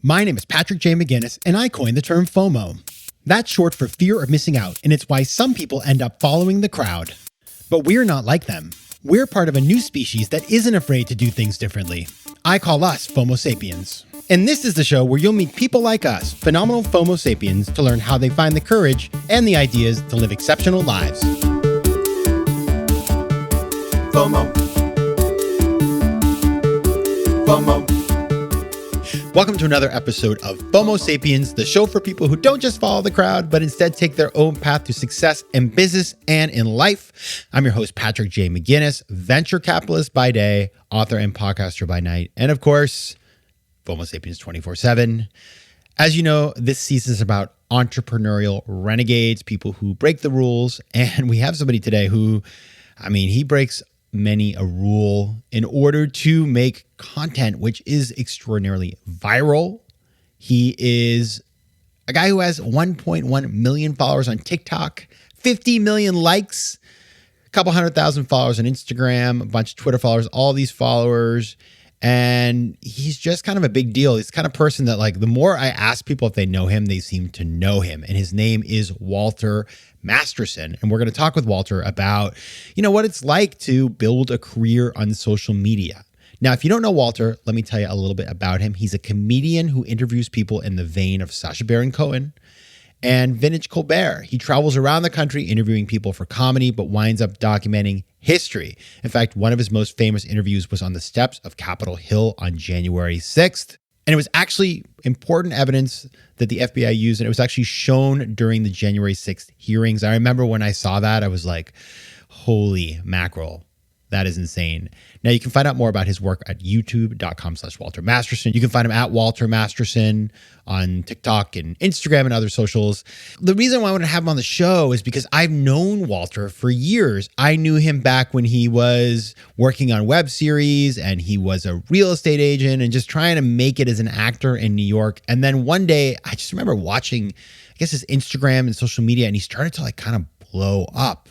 My name is Patrick J. McGinnis, and I coined the term FOMO. That's short for fear of missing out, and it's why some people end up following the crowd. But we're not like them. We're part of a new species that isn't afraid to do things differently. I call us FOMO sapiens. And this is the show where you'll meet people like us, phenomenal FOMO sapiens, to learn how they find the courage and the ideas to live exceptional lives. FOMO. FOMO. Welcome to another episode of FOMO Sapiens, the show for people who don't just follow the crowd, but instead take their own path to success in business and in life. I'm your host, Patrick J. McGinnis, venture capitalist by day, author and podcaster by night, and of course, FOMO Sapiens 24/7. As you know, this season is about entrepreneurial renegades, people who break the rules, and we have somebody today who, he breaks many a rule in order to make content, which is extraordinarily viral. He is a guy who has 1.1 million followers on TikTok, 50 million likes, a couple 100,000 followers on Instagram, a bunch of Twitter followers, all these followers. And he's just kind of a big deal. He's the kind of person that, the more I ask people if they know him, they seem to know him. And his name is Walter Masterson. And we're going to talk with Walter about, what it's like to build a career on social media. Now, if you don't know Walter, let me tell you a little bit about him. He's a comedian who interviews people in the vein of Sacha Baron Cohen and Vintage Colbert. He travels around the country interviewing people for comedy, but winds up documenting history. In fact, one of his most famous interviews was on the steps of Capitol Hill on January 6th. And it was actually important evidence that the FBI used, and it was actually shown during the January 6th hearings. I remember when I saw that, I was like, holy mackerel. That is insane. Now, you can find out more about his work at youtube.com/Walter Masterson. You can find him at Walter Masterson on TikTok and Instagram and other socials. The reason why I want to have him on the show is because I've known Walter for years. I knew him back when he was working on web series and he was a real estate agent and just trying to make it as an actor in New York. And then one day, I just remember watching, his Instagram and social media, and he started to kind of blow up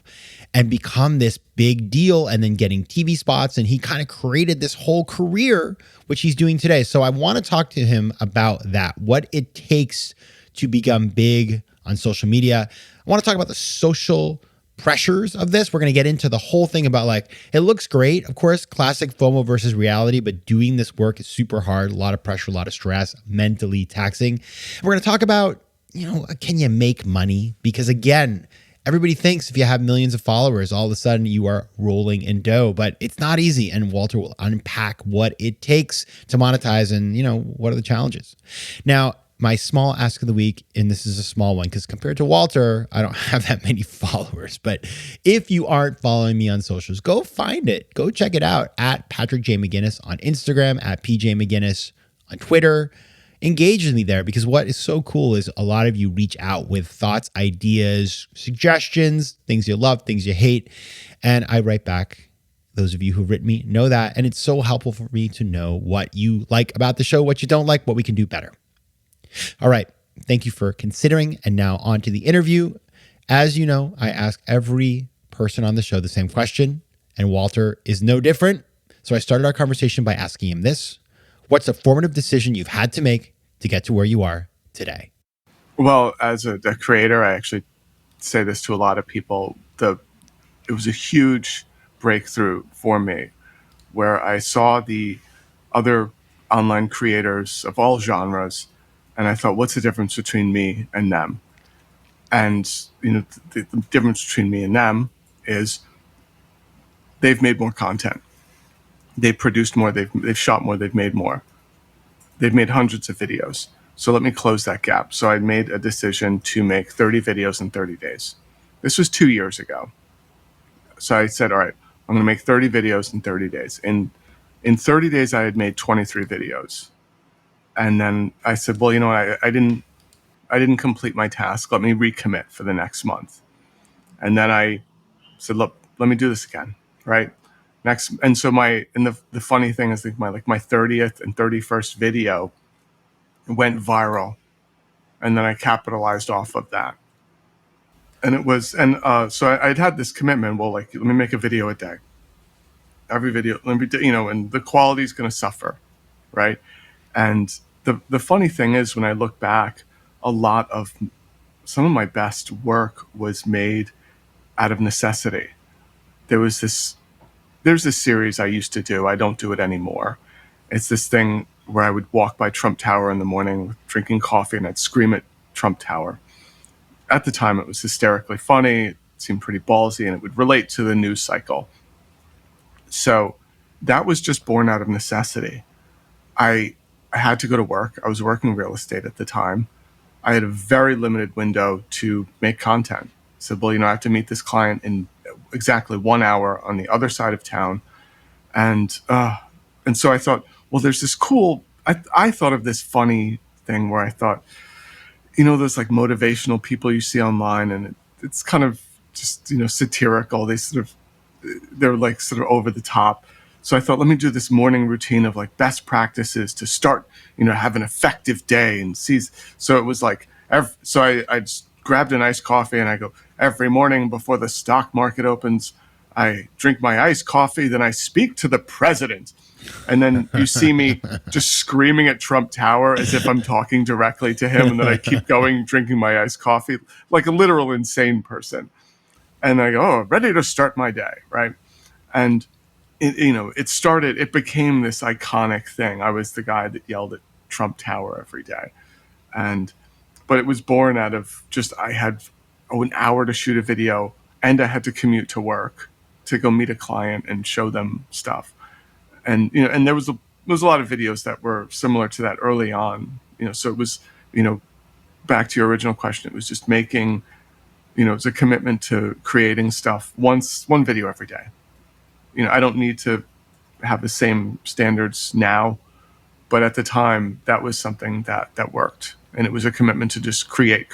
and become this big deal, and then getting TV spots. And he kind of created this whole career, which he's doing today. So I want to talk to him about that, what it takes to become big on social media. I want to talk about the social pressures of this. We're going to get into the whole thing about it looks great. Of course, classic FOMO versus reality, but doing this work is super hard, a lot of pressure, a lot of stress, mentally taxing. We're going to talk about, can you make money? Because again, everybody thinks if you have millions of followers, all of a sudden you are rolling in dough, but it's not easy. And Walter will unpack what it takes to monetize and, what are the challenges. Now, my small ask of the week, and this is a small one because compared to Walter, I don't have that many followers. But if you aren't following me on socials, go find it. Go check it out at Patrick J. McGinnis on Instagram, at PJ McGinnis on Twitter. Engage with me there, because what is so cool is a lot of you reach out with thoughts, ideas, suggestions, things you love, things you hate, and I write back. Those of you who've written me know that, and it's so helpful for me to know what you like about the show, what you don't like, what we can do better. All right, thank you for considering, and now on to the interview. As you know, I ask every person on the show the same question, and Walter is no different. So I started our conversation by asking him this. What's a formative decision you've had to make to get to where you are today? Well, as a creator, I actually say this to a lot of people. It was a huge breakthrough for me where I saw the other online creators of all genres, and I thought, what's the difference between me and them? And the difference between me and them is they've made more content. They've produced more, they've shot more, they've made more. They've made hundreds of videos. So let me close that gap. So I made a decision to make 30 videos in 30 days. This was 2 years ago. So I said, all right, I'm going to make 30 videos in 30 days. In 30 days, I had made 23 videos. And then I said, well, I didn't complete my task. Let me recommit for the next month. And then I said, look, let me do this again, right? And so the funny thing is my 30th and 31st video went viral, and then I capitalized off of that. And it was, so I'd had this commitment. Well, let me make a video a day. Every video, and the quality is going to suffer, right? And the funny thing is, when I look back, a lot of some of my best work was made out of necessity. There was this there's this series I used to do. I don't do it anymore. It's this thing where I would walk by Trump Tower in the morning drinking coffee, and I'd scream at Trump Tower. At the time, it was hysterically funny. It seemed pretty ballsy, and it would relate to the news cycle. So that was just born out of necessity. I, I had to go to work. I was working real estate at the time. I had a very limited window to make content. I said, well, I have to meet this client in exactly 1 hour on the other side of town. And so I thought, well, there's this cool, I thought of this funny thing where I thought, those like motivational people you see online, and it's kind of just, satirical. They're like sort of over the top. So I thought, let me do this morning routine of like best practices to start, have an effective day and seize. So it was like, I just grabbed an iced coffee and I go, every morning before the stock market opens, I drink my iced coffee, then I speak to the president. And then you see me just screaming at Trump Tower as if I'm talking directly to him. And then I keep going, drinking my iced coffee like a literal insane person. And I go, oh, ready to start my day, right? And it became this iconic thing. I was the guy that yelled at Trump Tower every day. But it was born out of just, I had an hour to shoot a video, and I had to commute to work to go meet a client and show them stuff. And there was a lot of videos that were similar to that early on. So it was, back to your original question, it was just making, it's a commitment to creating stuff one video every day. I don't need to have the same standards now, but at the time that was something that worked. And it was a commitment to just create,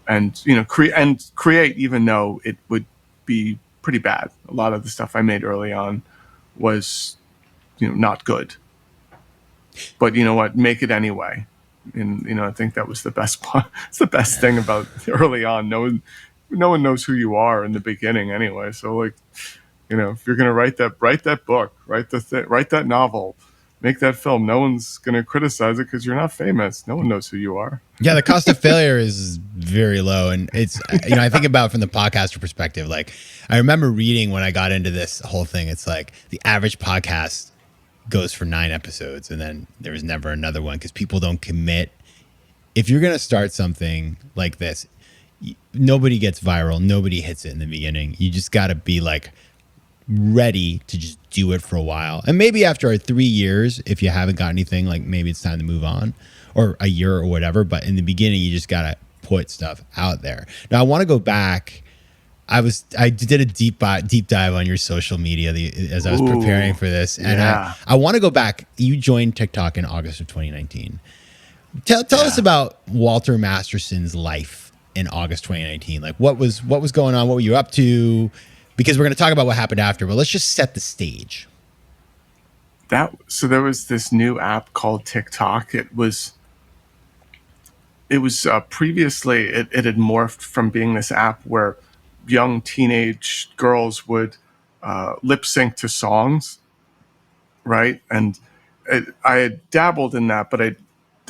and, create, even though it would be pretty bad. A lot of the stuff I made early on was, not good, but you know what, make it anyway. And, I think that was the best part. It's the best thing about early on. No one knows who you are in the beginning anyway. So like, if you're going to write that book, write that novel, make that film, no one's going to criticize it because you're not famous. No one knows who you are. Yeah, the cost of failure is very low. And it's, I think about from the podcaster perspective, like I remember reading when I got into this whole thing, it's like the average podcast goes for 9 episodes and then there was never another one because people don't commit. If you're going to start something like this, nobody gets viral. Nobody hits it in the beginning. You just got to be like ready to just do it for a while. And maybe after 3 years, if you haven't got anything, like maybe it's time to move on, or a year or whatever. But in the beginning, you just got to put stuff out there. Now I want to go back. I did a deep dive on your social media as I was preparing for this. And yeah. I want to go back. You joined TikTok in August of 2019. Tell us about Walter Masterson's life in August 2019. Like what was going on? What were you up to? Because we're going to talk about what happened after, but let's just set the stage. So there was this new app called TikTok. It was previously it had morphed from being this app where young teenage girls would lip sync to songs, right? And I had dabbled in that, but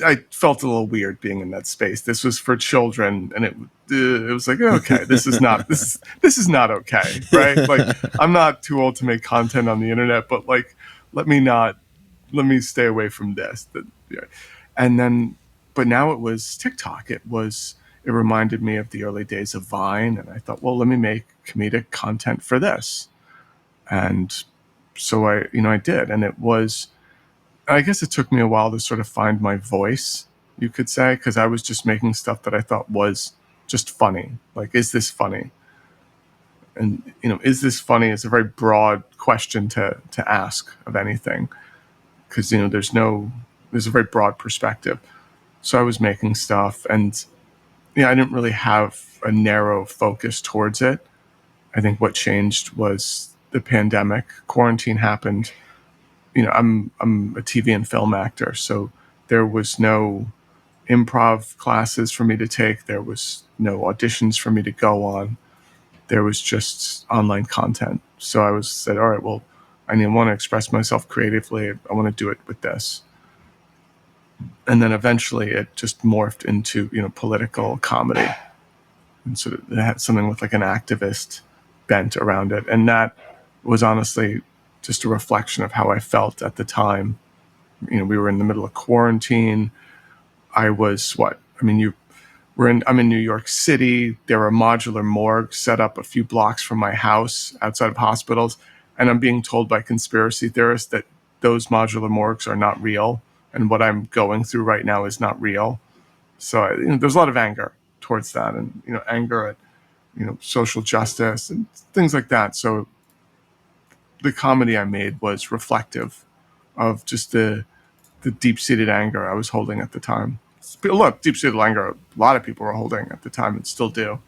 I felt a little weird being in that space. This was for children, and it was like, okay, this is not okay, right? Like I'm not too old to make content on the internet, but like let me stay away from this. And then, but now it was TikTok. It reminded me of the early days of Vine, and I thought, well, let me make comedic content for this. And so I did, and I guess it took me a while to sort of find my voice, you could say, because I was just making stuff that I thought was just funny. Like, is this funny? And, is this funny is a very broad question to ask of anything, because, there's a very broad perspective. So I was making stuff, and, I didn't really have a narrow focus towards it. I think what changed was the pandemic. Quarantine happened. I'm a TV and film actor, so there was no improv classes for me to take. There was no auditions for me to go on. There was just online content. So I said, all right, well, I want to express myself creatively. I want to do it with this. And then eventually it just morphed into, political comedy. And sort of it had something with like an activist bent around it. And that was honestly just a reflection of how I felt at the time. We were in the middle of quarantine. I was what? I mean, I'm in New York City. There are modular morgues set up a few blocks from my house outside of hospitals. And I'm being told by conspiracy theorists that those modular morgues are not real. And what I'm going through right now is not real. So there's a lot of anger towards that, and anger at social justice and things like that. So the comedy I made was reflective of just the deep-seated anger I was holding at the time. Look, deep-seated anger a lot of people were holding at the time and still do.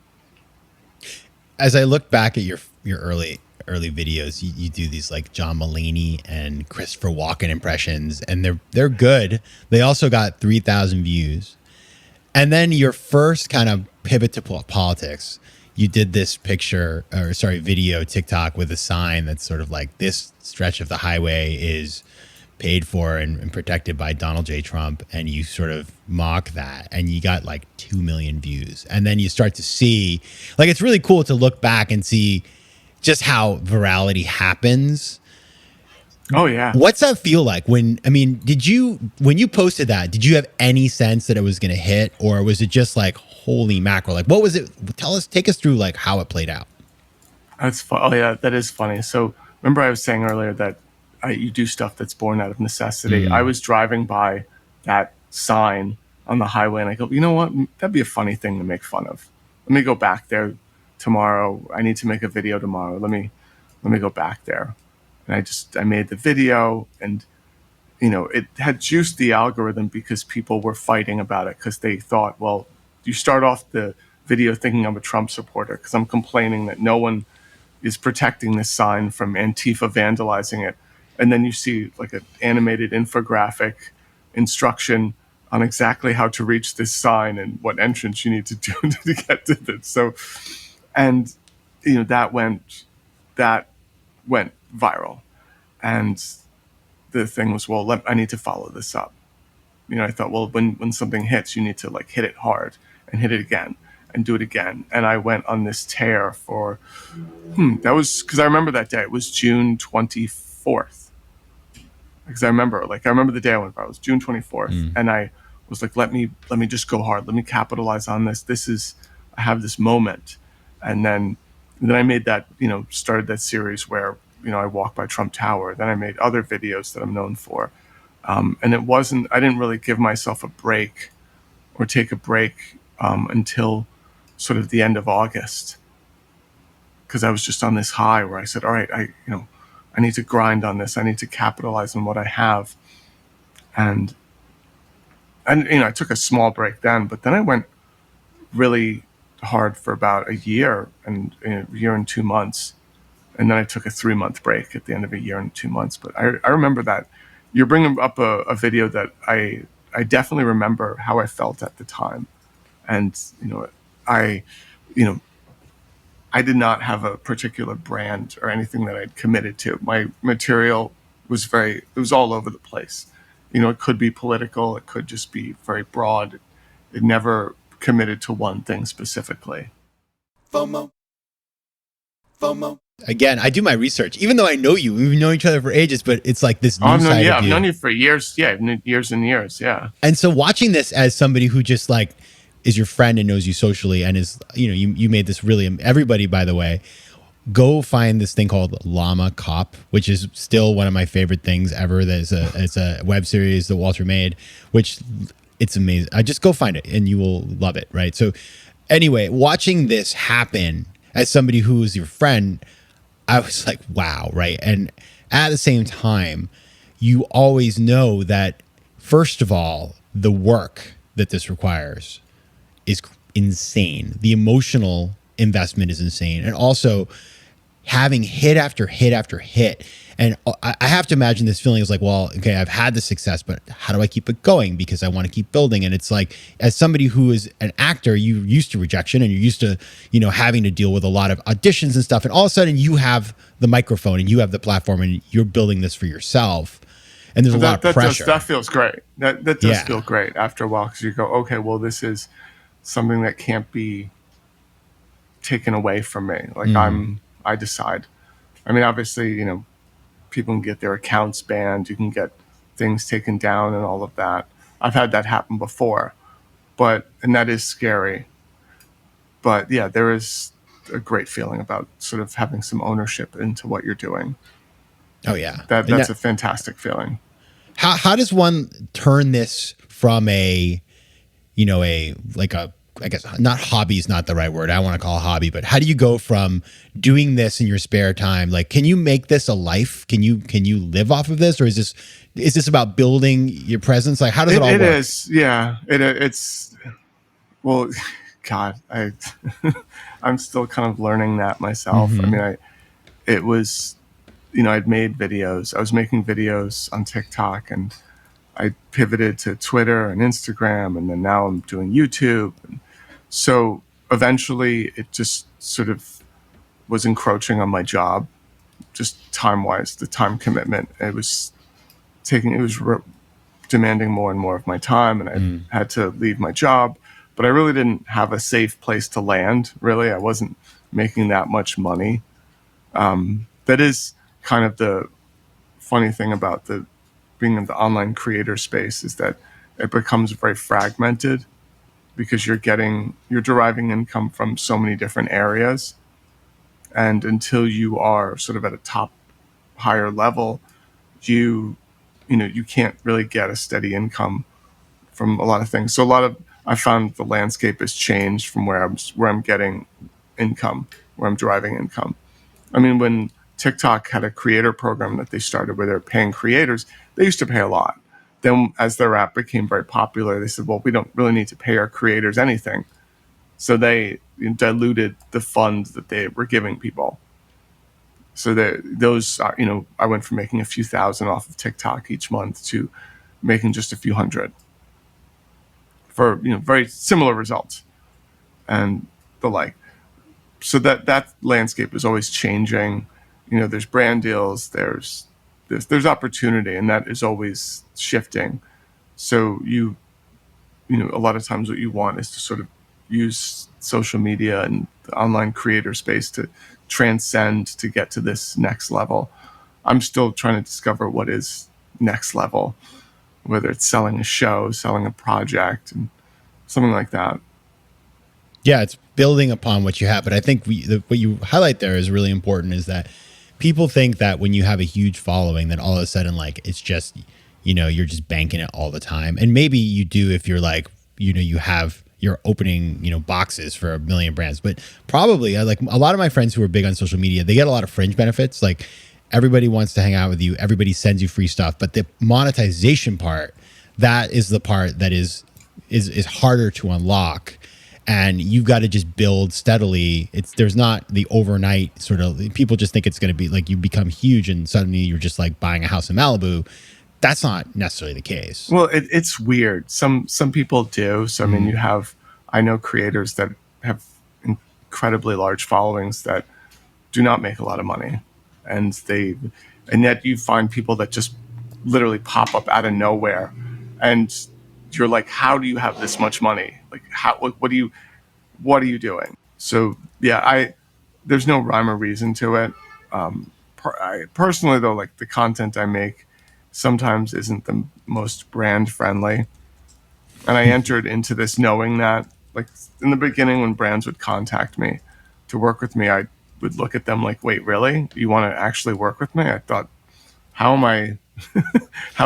As I look back at your early videos, you do these like John Mulaney and Christopher Walken impressions, and they're good. They also got 3,000 views. And then your first kind of pivot to politics, you did this video TikTok with a sign that's sort of like, this stretch of the highway is paid for and protected by Donald J. Trump. And you sort of mock that, and you got like 2 million views. And then you start to see, like, it's really cool to look back and see just how virality happens. Oh yeah. What's that feel like when you posted that, did you have any sense that it was going to hit, or was it just like, holy mackerel? Like, what was it? Take us through like how it played out. That's fun. Oh yeah, that is funny. So remember I was saying earlier that you do stuff that's born out of necessity. I was driving by that sign on the highway and I go, you know what? That'd be a funny thing to make fun of. Let me go back there tomorrow. I need to make a video tomorrow. Let me go back there. And I made the video, and it had juiced the algorithm because people were fighting about it, because they thought, well, you start off the video thinking I'm a Trump supporter because I'm complaining that no one is protecting this sign from Antifa vandalizing it. And then you see like an animated infographic instruction on exactly how to reach this sign and what entrance you need to do to get to it. So, and that went viral. And the thing was, well, I need to follow this up. I thought, well, when something hits, you need to like hit it hard and hit it again and do it again. And I went on this tear for, that was, because I remember that day. It was June 24th. Because I remember the day I went by. It was June 24th. And I was like, let me just go hard. Let me capitalize on this. I have this moment. And then I made that, started that series where, I walk by Trump Tower. Then I made other videos that I'm known for. And I didn't really give myself a break or take a break until sort of the end of August. Because I was just on this high where I said, all right, I need to grind on this. I need to capitalize on what I have. And I took a small break then, but then I went really hard for about a year and 2 months. And then I took a 3-month break at the end of a year and 2 months. But I remember that. You're bringing up a video that I definitely remember how I felt at the time. And, I did not have a particular brand or anything that I'd committed to. My material was it was all over the place. It could be political. It could just be very broad. It never committed to one thing specifically. FOMO. Again, I do my research, even though I know you. We've known each other for ages, but it's like this new side of you. I've known you for years. Yeah, years and years. Yeah. And so watching this as somebody who just like is your friend and knows you socially and is, you made this really, everybody, by the way, go find this thing called Llama Cop, which is still one of my favorite things ever. It's a web series that Walter made, which it's amazing. I just go find it and you will love it. Right. So anyway, watching this happen as somebody who is your friend, I was like, wow. Right. And at the same time, you always know that, first of all, the work that this requires is insane. The emotional investment is insane. And also having hit after hit after hit. And I have to imagine this feeling is like, well, okay, I've had the success, but how do I keep it going? Because I want to keep building. And it's like, as somebody who is an actor, you're used to rejection and you're used to, having to deal with a lot of auditions and stuff. And all of a sudden you have the microphone and you have the platform and you're building this for yourself. and there's a lot of That pressure. feels great. That does feel Yeah. great after a while, because you go, okay, well, this is something that can't be taken away from me. Like, I decide. I mean, obviously, people can get their accounts banned. You can get things taken down and all of that. I've had that happen before, and that is scary. But yeah, there is a great feeling about sort of having some ownership into what you're doing. Oh yeah. And That's a fantastic feeling. how does one turn this from a, like a, I guess not hobby is not the right word. I want to call it a hobby, but how do you go from doing this in your spare time? Like, can you make this a life? Can you live off of this, or is this about building your presence? Like, how does it all It work? is, yeah. It's well, God, I'm still kind of learning that myself. I mean, it was, I'd made videos. I was making videos on TikTok, and I pivoted to Twitter and Instagram, and then now I'm doing YouTube. And so eventually it just sort of was encroaching on my job, just time wise, the time commitment. It was demanding more and more of my time, and I had to leave my job. But I really didn't have a safe place to land, really. I wasn't making that much money. That is kind of the funny thing about being in the online creator space, is that it becomes very fragmented, because you're deriving income from so many different areas. And until you are sort of at a top higher level, you can't really get a steady income from a lot of things. So I found the landscape has changed from where I'm getting income, where I'm deriving income. I mean, when TikTok had a creator program that they started where they're paying creators, they used to pay a lot. Then as their app became very popular, they said, well, we don't really need to pay our creators anything. So they diluted the funds that they were giving people. So I went from making a few thousand off of TikTok each month to making just a few hundred for, very similar results and the like. So that landscape is always changing. There's brand deals, there's opportunity, and that is always shifting. So a lot of times what you want is to sort of use social media and the online creator space to transcend, to get to this next level. I'm still trying to discover what is next level, whether it's selling a show, selling a project, and something like that. Yeah, it's building upon what you have. But I think what you highlight there is really important, is that people think that when you have a huge following, then all of a sudden, like, it's just, you're just banking it all the time. And maybe you do if you're like, you're opening, boxes for a million brands. But probably, like, a lot of my friends who are big on social media, they get a lot of fringe benefits. Like, everybody wants to hang out with you. Everybody sends you free stuff. But the monetization part, that is the part that is harder to unlock. And you've got to just build steadily. There's not the overnight sort of, people just think it's going to be like you become huge and suddenly you're just like buying a house in Malibu. That's not necessarily the case. Well, it's weird. Some people do. So I mean, I know creators that have incredibly large followings that do not make a lot of money, and yet you find people that just literally pop up out of nowhere, and you're like, how do you have this much money? Like, what are you doing? So yeah, there's no rhyme or reason to it. Personally though, like, the content I make sometimes isn't the most brand friendly. And I entered into this knowing that, like, in the beginning when brands would contact me to work with me, I would look at them like, wait, really? You want to actually work with me? I thought, how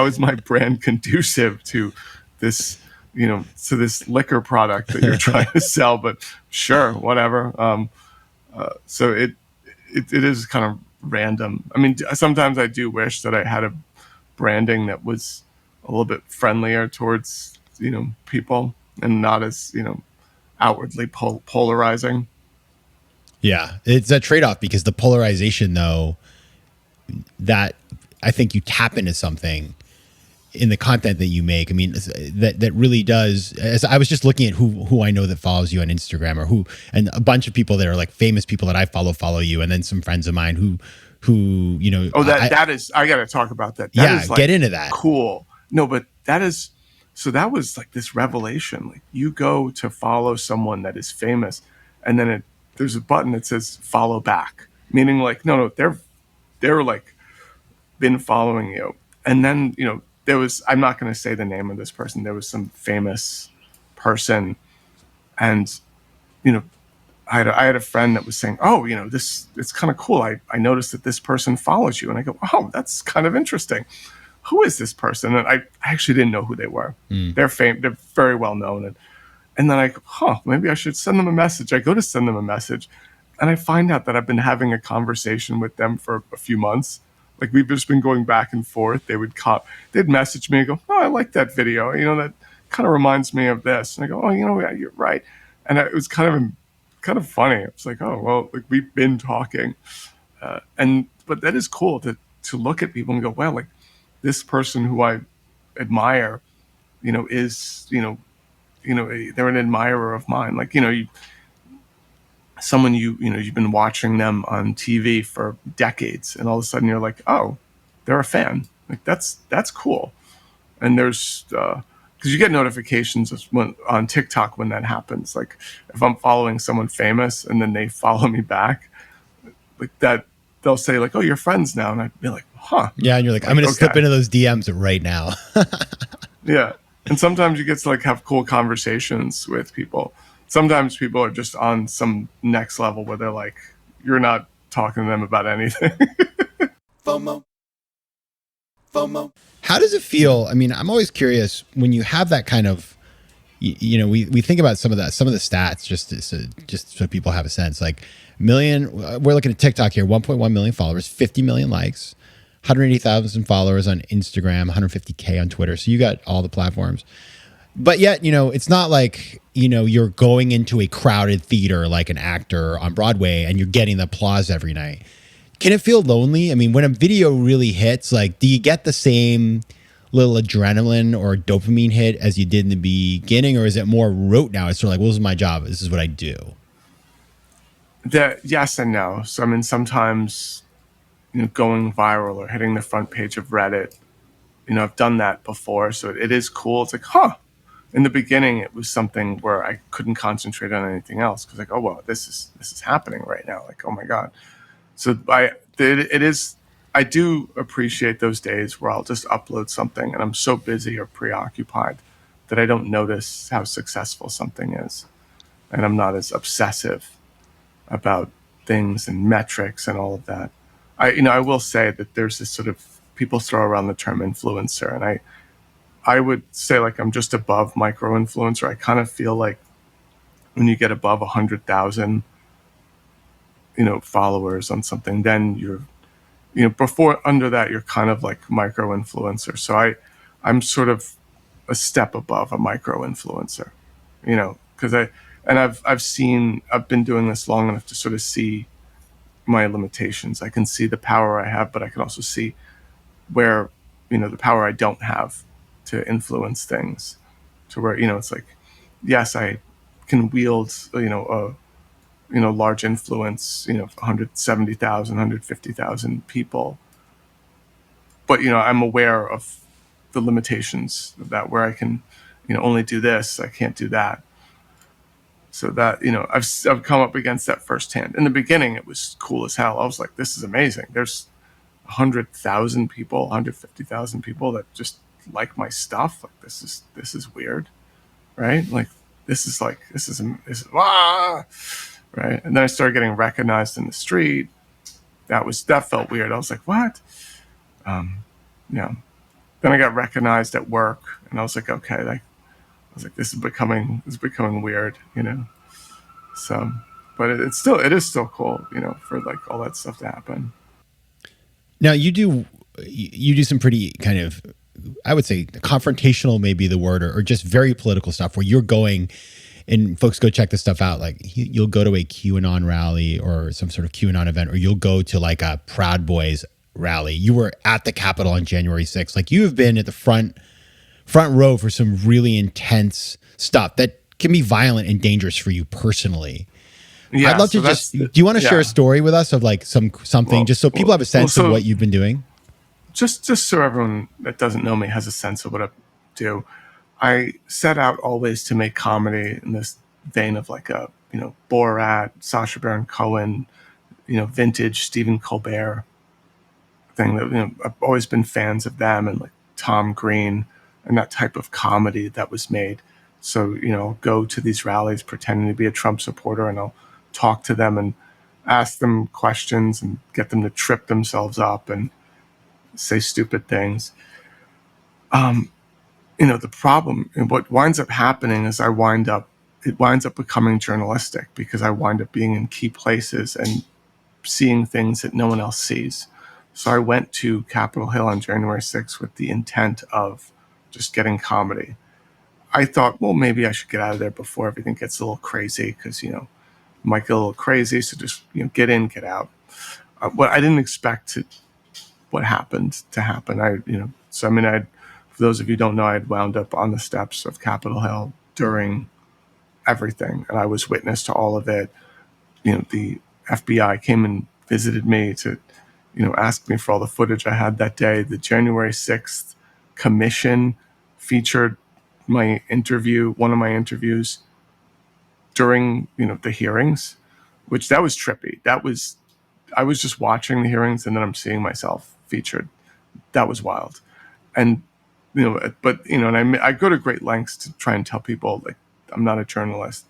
is my brand conducive to this, to this liquor product that you're trying to sell? But sure, whatever. So it is kind of random. I mean, sometimes I do wish that I had a branding that was a little bit friendlier towards, people, and not as, outwardly polarizing. Yeah, it's a trade-off, because the polarization, though, that I think you tap into something in the content that you make. I mean, that really does. As I was just looking at who I know that follows you on Instagram, and a bunch of people that are like famous people that I follow you, and then some friends of mine who, Oh, that is, I got to talk about that. That yeah, is like get into that. cool. No, but that is, so that was like this revelation. Like you go to follow someone that is famous, and then there's a button that says follow back, meaning like, no, they're like been following you. And then, there was, I'm not going to say the name of this person. There was some famous person, and, I had a friend that was saying, oh, it's kind of cool. I noticed that this person follows you. And I go, oh, that's kind of interesting. Who is this person? And I actually didn't know who they were. They're very well known. And then I go, maybe I should send them a message. I go to send them a message, and I find out that I've been having a conversation with them for a few months. Like we've just been going back and forth. They'd message me and go, oh, I like that video. That kind of reminds me of this. And I go, oh, yeah, you're right. And it was kind of funny. It's like, oh, well, like we've been talking. But that is cool to look at people and go, well, like this person who I admire, is, they're an admirer of mine. Like, someone you've been watching them on TV for decades, and all of a sudden you're like, oh, they're a fan. Like that's cool. And there's because you get notifications on TikTok when that happens. Like if I'm following someone famous and then they follow me back, like that, they'll say like, oh, you're friends now, and I'd be like, huh. Yeah, and you're like I'm going to slip into those DMs right now. Yeah. And sometimes you get to like have cool conversations with people. Sometimes people are just on some next level where they're like, you're not talking to them about anything. FOMO. How does it feel? I mean, I'm always curious when you have that kind of, we think about some of the stats just so people have a sense. Like we're looking at TikTok here, 1.1 million followers, 50 million likes, 180,000 followers on Instagram, 150K on Twitter. So you got all the platforms. But yet, it's not like, you're going into a crowded theater like an actor on Broadway and you're getting the applause every night. Can it feel lonely? I mean, when a video really hits, like, do you get the same little adrenaline or dopamine hit as you did in the beginning? Or is it more rote now? It's sort of like, well, this is my job. This is what I do. Yes and no. So, I mean, sometimes, going viral or hitting the front page of Reddit, I've done that before. So it is cool. It's like, in the beginning, it was something where I couldn't concentrate on anything else because, like, oh well, this is happening right now. Like, oh my god. So I do appreciate those days where I'll just upload something and I'm so busy or preoccupied that I don't notice how successful something is, and I'm not as obsessive about things and metrics and all of that. I will say that there's this sort of people throw around the term influencer, and I would say like I'm just above micro influencer. I kind of feel like when you get above 100,000, followers on something, then you're, before under that, you're kind of like micro influencer. So I'm sort of a step above a micro influencer, because I've been doing this long enough to sort of see my limitations. I can see the power I have, but I can also see where, the power I don't have to influence things, to where, it's like, yes, I can wield, a large influence, 170,000, 150,000 people. But, I'm aware of the limitations of that, where I can, only do this, I can't do that. So that, I've come up against that firsthand. In the beginning, it was cool as hell. I was like, this is amazing. There's 100,000 people, 150,000 people that just like my stuff. Like, this is weird, right? Like, this is right. And then I started getting recognized in the street. That felt weird. I was like, what? Then I got recognized at work, and I was like, okay. I was like, this is becoming weird, So, but it is still cool, for like all that stuff to happen. Now you do some pretty kind of, I would say confrontational, maybe the word, or just very political stuff where you're going, and folks go check this stuff out. Like you'll go to a QAnon rally or some sort of QAnon event, or you'll go to like a Proud Boys rally. You were at the Capitol on January 6th. Like you have been at the front row for some really intense stuff that can be violent and dangerous for you personally. I'd Yeah, love to so just, that's do you want to share a yeah. story with us of like something, just so people have a sense of So what you've been doing? just so everyone that doesn't know me has a sense of what I do, I set out always to make comedy in this vein of like a Borat, Sacha Baron Cohen, vintage Stephen Colbert thing. That I've always been fans of them and like Tom Green and that type of comedy that was made. So I'll go to these rallies pretending to be a Trump supporter, and I'll talk to them and ask them questions and get them to trip themselves up and say stupid things. The problem and what winds up happening is it winds up becoming journalistic because I wind up being in key places and seeing things that no one else sees. So I went to Capitol Hill on January 6th with the intent of just getting comedy. I thought, well, maybe I should get out of there before everything gets a little crazy because, it might get a little crazy. So just, get in, get out. What I didn't expect what happened to happen. For those of you who don't know, I had wound up on the steps of Capitol Hill during everything, and I was witness to all of it. The FBI came and visited me to, ask me for all the footage I had that day. The January 6th commission featured one of my interviews during, the hearings, which that was trippy. I was just watching the hearings and then I'm seeing myself featured. That was wild. And, and I go to great lengths to try and tell people like, I'm not a journalist.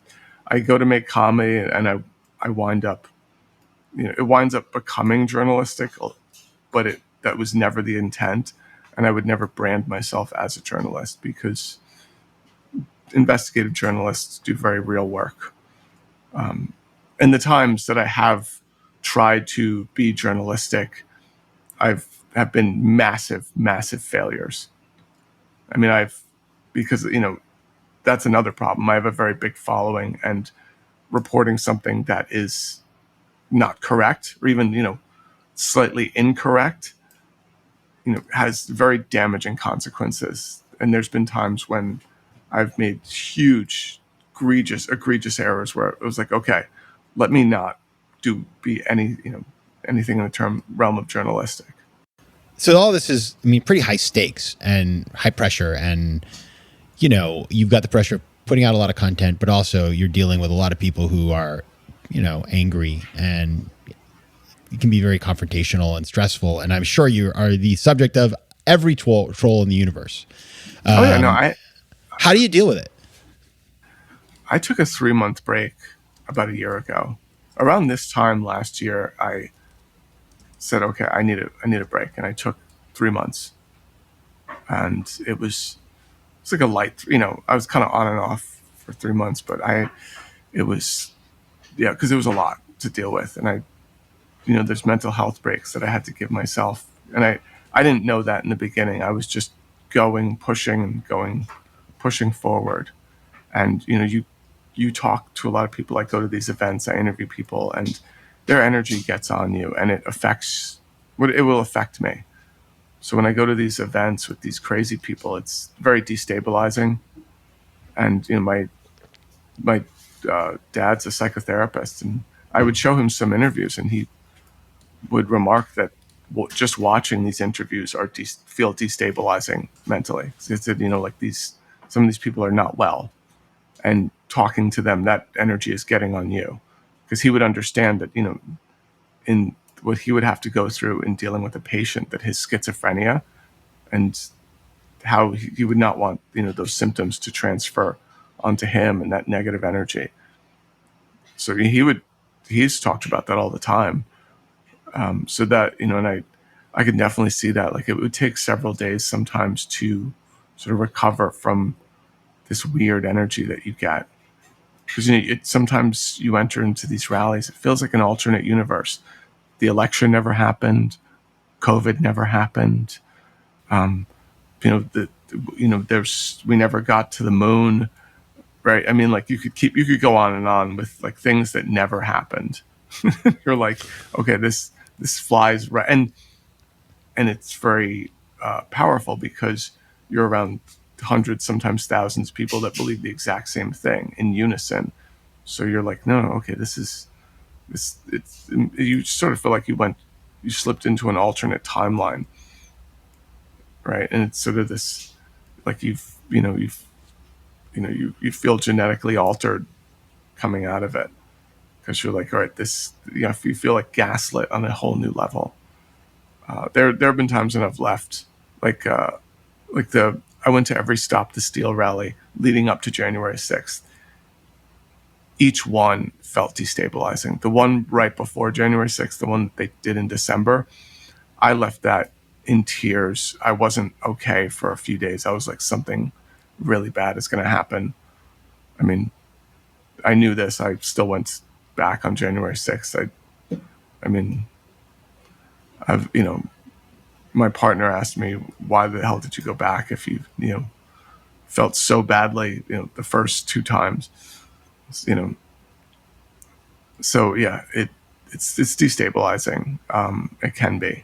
I go to make comedy and I wind up, it winds up becoming journalistic, but that was never the intent. And I would never brand myself as a journalist because investigative journalists do very real work. And the times that I have tried to be journalistic, have been massive, massive failures. I mean, because, that's another problem. I have a very big following, and reporting something that is not correct or even, slightly incorrect, has very damaging consequences. And there's been times when I've made huge, egregious errors where it was like, okay, let me not be anything in the realm of journalistic. So all this is, I mean, pretty high stakes and high pressure, and you've got the pressure of putting out a lot of content, but also you're dealing with a lot of people who are, angry, and it can be very confrontational and stressful. And I'm sure you are the subject of every troll in the universe. Oh yeah, no, How do you deal with it? I took a 3-month break about a year ago. Around this time last year, I said, okay, I need a break, and I took 3 months, and it's like a light, I was kind of on and off for 3 months, but it was, yeah, because it was a lot to deal with, and there's mental health breaks that I had to give myself, and I didn't know that in the beginning. I was just pushing forward, and you talk to a lot of people. I go to these events, I interview people, and their energy gets on you, and it will affect me. So when I go to these events with these crazy people, it's very destabilizing. And my dad's a psychotherapist, and I would show him some interviews, and he would remark that just watching these interviews feel destabilizing mentally. He said, like some of these people are not well, and talking to them, that energy is getting on you, because he would understand that in what he would have to go through in dealing with a patient that his schizophrenia, and how he would not want those symptoms to transfer onto him and that negative energy. So he's talked about that all the time. So that and I could definitely see that. Like, it would take several days sometimes to sort of recover from this weird energy that you get, because sometimes you enter into these rallies, it feels like an alternate universe. The election never happened, COVID never happened. Um, we never got to the moon, right? I mean, like, you could go on and on with like things that never happened. You're like, okay, this flies right, and it's very powerful because you're around hundreds, sometimes thousands of people that believe the exact same thing in unison. So you're like, no, okay, this is this. It's you sort of feel like you slipped into an alternate timeline, right? And it's sort of this, like you feel genetically altered coming out of it because you're like, all right, this, you feel like gaslit on a whole new level. There have been times when I've left, like I went to every Stop the Steal rally leading up to January 6th. Each one felt destabilizing. The one right before January 6th, the one that they did in December, I left that in tears. I wasn't okay for a few days. I was like, something really bad is going to happen. I mean, I knew this. I still went back on January 6th. I mean, I've, my partner asked me, why the hell did you go back if you felt so badly, the first two times, you know, so yeah, it's destabilizing. It can be,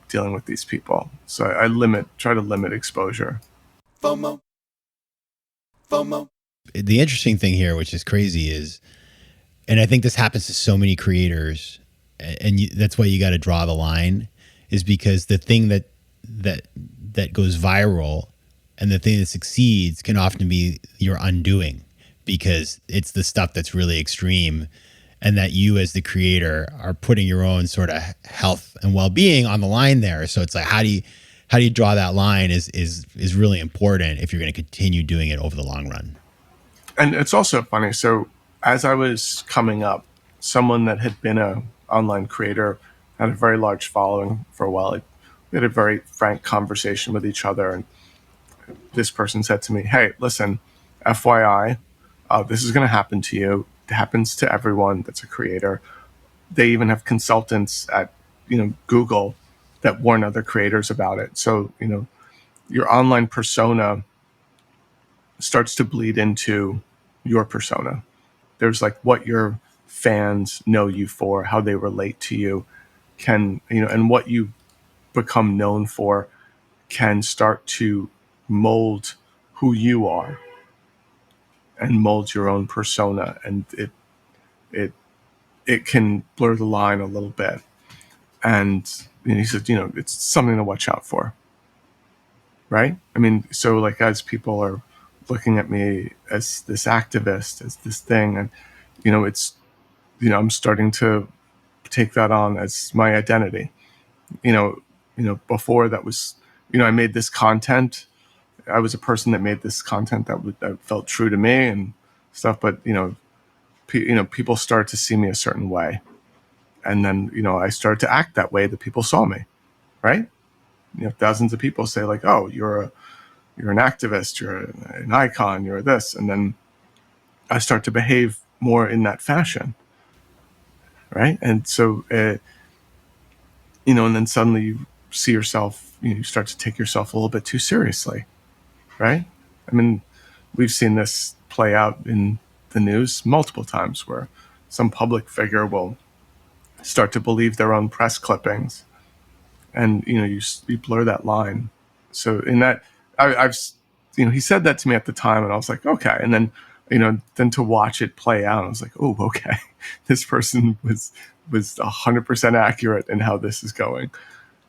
dealing with these people. So I try to limit exposure. FOMO. FOMO. The interesting thing here, which is crazy, is, and I think this happens to so many creators, and that's why you got to draw the line, is because the thing that goes viral and the thing that succeeds can often be your undoing, because it's the stuff that's really extreme, and that you as the creator are putting your own sort of health and well-being on the line there. So it's like, how do you draw that line is really important if you're going to continue doing it over the long run. And it's also funny. So as I was coming up, someone that had been a online creator, had a very large following for a while. We had a very frank conversation with each other, and this person said to me, "Hey, listen, FYI, this is going to happen to you. It happens to everyone that's a creator. They even have consultants at Google that warn other creators about it. So your online persona starts to bleed into your persona. There's like what your fans know you for, how they relate to you, and what you become known for can start to mold who you are and mold your own persona, and it it can blur the line a little bit." And he said, it's something to watch out for, right? I mean, so like as people are looking at me as this activist, as this thing, and it's I'm starting to take that on as my identity. Before that was, I made this content. I was a person that made this content that felt true to me and stuff. But people start to see me a certain way, and then I started to act that way that people saw me, right? Thousands of people say like, "Oh, you're an activist, you're an icon, you're this," and then I start to behave more in that fashion, right? And so, and then suddenly you see yourself, you start to take yourself a little bit too seriously, right? I mean, we've seen this play out in the news multiple times where some public figure will start to believe their own press clippings, and you blur that line. So in that, I've he said that to me at the time, and I was like, okay. And then then to watch it play out, I was like, oh, okay, this person was 100% accurate in how this is going,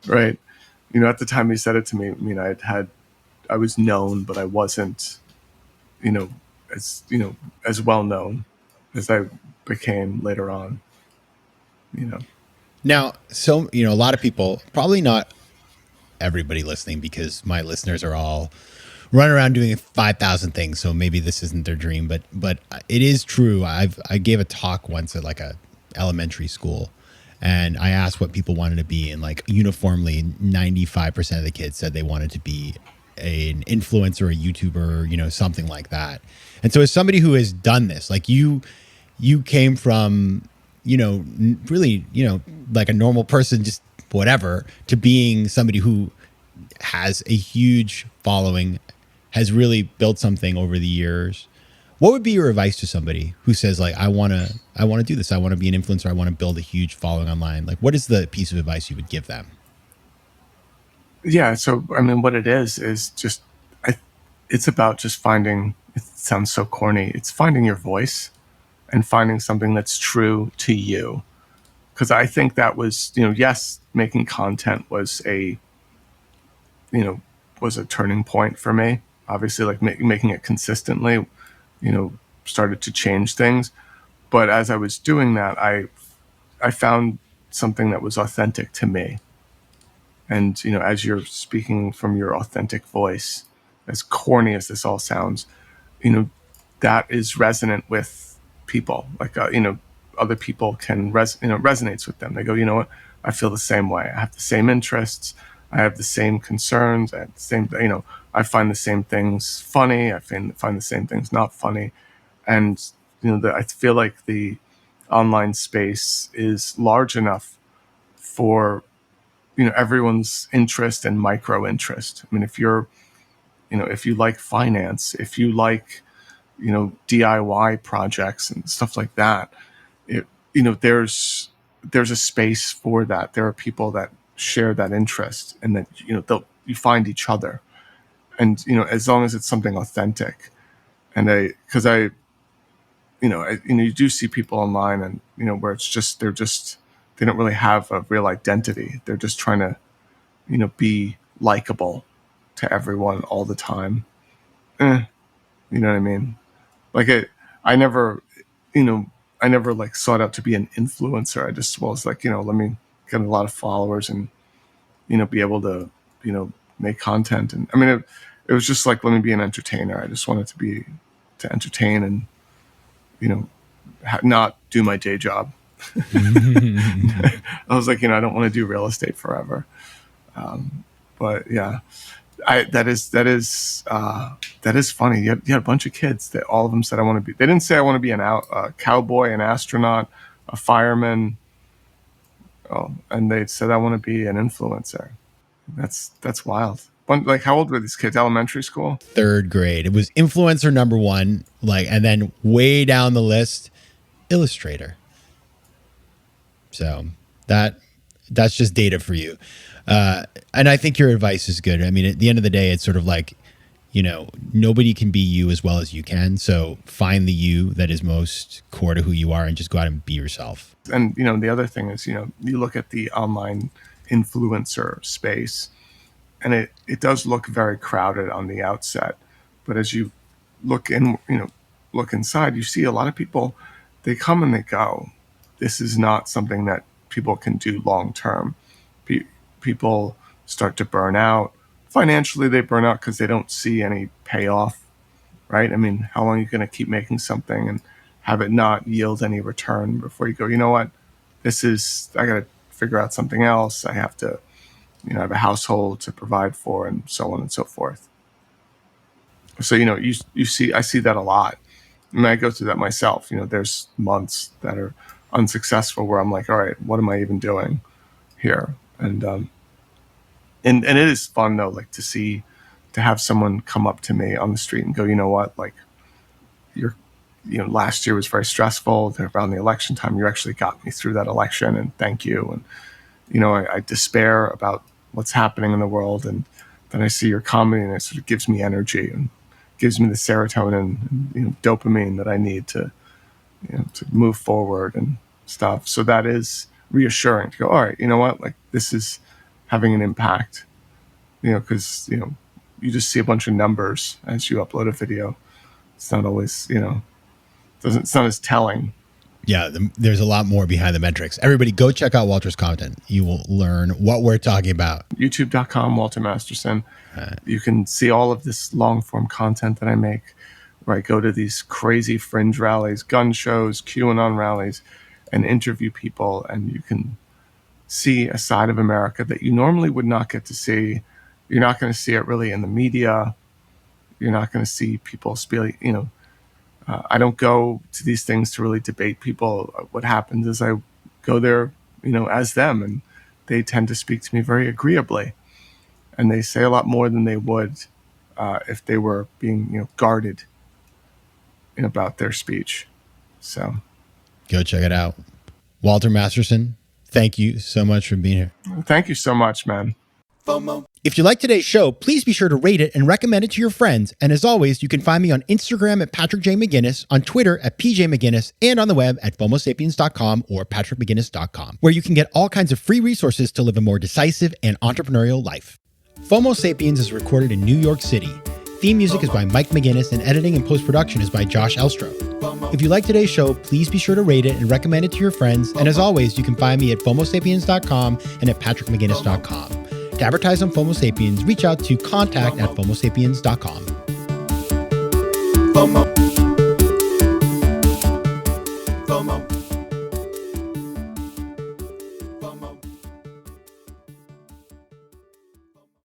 right? At the time he said it to me, I mean, I was known, but I wasn't, you know, as well known as I became later on. Now, so, a lot of people, probably not everybody listening, because my listeners are all running around doing 5,000 things. So maybe this isn't their dream, but it is true. I gave a talk once at like a elementary school, and I asked what people wanted to be, and like uniformly 95% of the kids said they wanted to be an influencer, a YouTuber, something like that. And so as somebody who has done this, like you came from, really, like a normal person, just whatever, to being somebody who has a huge following, has really built something over the years. What would be your advice to somebody who says like, I want to do this. I want to be an influencer. I want to build a huge following online. Like, what is the piece of advice you would give them? Yeah. So, I mean, what it is just, it's about just finding, it sounds so corny, it's finding your voice and finding something that's true to you. Because I think that was, yes, making content was was a turning point for me. Obviously, like making it consistently, started to change things. But as I was doing that, I found something that was authentic to me. And, as you're speaking from your authentic voice, as corny as this all sounds, you know, that is resonant with people. Like, other people can resonates with them. They go, you know what? I feel the same way. I have the same interests. I have the same concerns. I have the same, I find the same things funny. I find the same things not funny. And, I feel like the online space is large enough for, everyone's interest and micro interest. I mean, if you like finance, if you like, DIY projects and stuff like that, there's a space for that. There are people that share that interest, and that, you find each other. And, as long as it's something authentic. And you do see people online, and, where it's just, they don't really have a real identity. They're just trying to, be likable to everyone all the time. You know what I mean? Like, I never, I never like sought out to be an influencer. I just was like, let me get a lot of followers and, be able to, make content. And I mean, it was just like, let me be an entertainer. I just wanted to entertain and, not do my day job. I was like, I don't want to do real estate forever. But yeah, that is funny. You had a bunch of kids that all of them said, I want to be, they didn't say I want to be a cowboy, an astronaut, a fireman. Oh, and they said, I want to be an influencer. That's wild. Like, how old were these kids? Elementary school? Third grade. It was influencer number one, like, and then way down the list, illustrator. So that's just data for you. And I think your advice is good. I mean, at the end of the day, it's sort of like, nobody can be you as well as you can. So find the you that is most core to who you are and just go out and be yourself. And, the other thing is, you look at the online influencer space, and it does look very crowded on the outset. But as you look look inside, you see a lot of people, they come and they go. This is not something that people can do long term. People start to burn out. Financially, they burn out because they don't see any payoff, right? I mean, how long are you going to keep making something and have it not yield any return before you go, you know what? I got to figure out something else. I have to, I have a household to provide for, and so on and so forth. So, I see that a lot. I mean, I go through that myself. There's months that are unsuccessful where I'm like, all right, what am I even doing here? And it is fun though, like to have someone come up to me on the street and go, you know what, like last year was very stressful. Around the election time, you actually got me through that election, and thank you. And, I despair about what's happening in the world, and then I see your comedy, and it sort of gives me energy and gives me the serotonin and, dopamine that I need to move forward and stuff. So that is reassuring to go, all right, you know what, like this is having an impact, because, you just see a bunch of numbers as you upload a video. It's not always, it's not as telling. Yeah, there's a lot more behind the metrics. Everybody go check out Walter's content. You will learn what we're talking about. YouTube.com, Walter Masterson. You can see all of this long form content that I make, where I go to these crazy fringe rallies, gun shows, QAnon rallies, and interview people. And you can see a side of America that you normally would not get to see. You're not going to see it really in the media. You're not going to see people speak, I don't go to these things to really debate people. What happens is I go there, as them, and they tend to speak to me very agreeably, and they say a lot more than they would if they were being, guarded about their speech. So go check it out. Walter Masterson, thank you so much for being here. Thank you so much, man. FOMO. If you like today's show, please be sure to rate it and recommend it to your friends. And as always, you can find me on Instagram at Patrick J. McGinnis, on Twitter at PJ McGinnis, and on the web at FOMOSapiens.com or PatrickMcGinnis.com, where you can get all kinds of free resources to live a more decisive and entrepreneurial life. FOMO Sapiens is recorded in New York City. Theme music is by Mike McGinnis, and editing and post-production is by Josh Elstro. If you like today's show, please be sure to rate it and recommend it to your friends. And as always, you can find me at FOMOSapiens.com and at PatrickMcGinnis.com. To advertise on FOMO Sapiens, reach out to contact@FOMOSapiens.com. FOMO. FOMO.